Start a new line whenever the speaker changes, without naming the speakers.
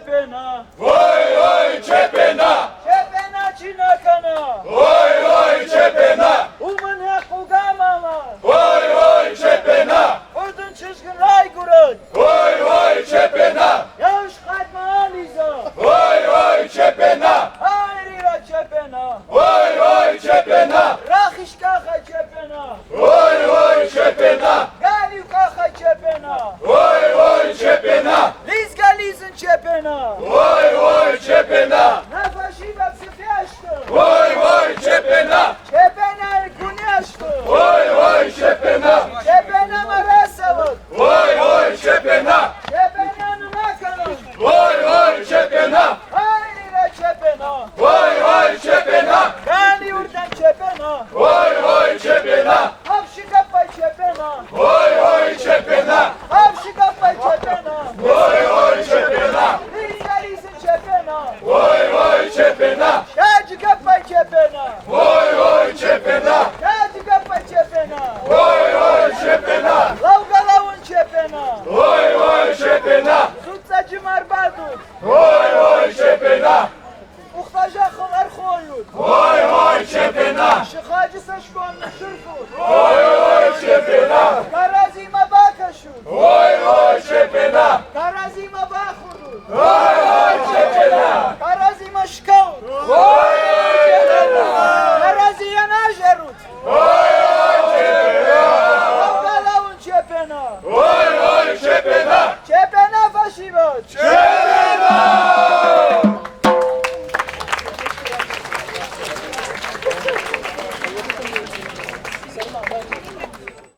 Czepena,
Vay vay Çepena,
Czepena Çinakana,
vay vay Çepena,
Umanya Kugamama,
vay vay Çepena,
Odun Çizgin Raygurun,
vay vay Çepena,
Yavuş Katma Aliza,
vay vay Çepena,
Ayrira Czepena,
vay vay Çepena,
Rahiş Kaha Czepena,
vay vay Çepena,
Galiu Kaha Czepena,
vay vay Çepena,
Liz Galizin Czepena,
vay vay Çepena,
Nafashiva Psyfiasztu,
vay vay Çepena,
Czepena Kuniasztu,
vay vay Çepena,
Czepena Marasavut,
vay vay Çepena,
Czepena Nunakanun,
vay vay Çepena,
Ayrira Czepena,
vay vay Çepena,
Gali Urdan Czepena,
vay vay Çepena,
Havşi Kapay Czepena,
vay vay Çepena,
Havşi Kapay Czepena,
vay vay Çepena,
Liz Galizin Czepena,
vay vay Çepena,
Şaci Kapay Czepena,
vay vay Çepena,
Şaci Kapay Czepena,
vay vay Çepena,
Lavgalavun Czepena,
vay vay Çepena,
Sutsacı Marbadut,
vay vay Çepena,
Uxtajaxıl Erxoyut,
vay vay Çepena,
Şıxacı Saşkon Şırfut,
vay vay Çepena,
Karazima Bakaşut,
vay vay Çepena,
Karazima Baxurut,
vay vay Çepena,
Karazima Şkavut,
vay vay Çepena,
Karaziyana Jerut,
vay vay Çepena,
Lavgalavun Çepena,
vay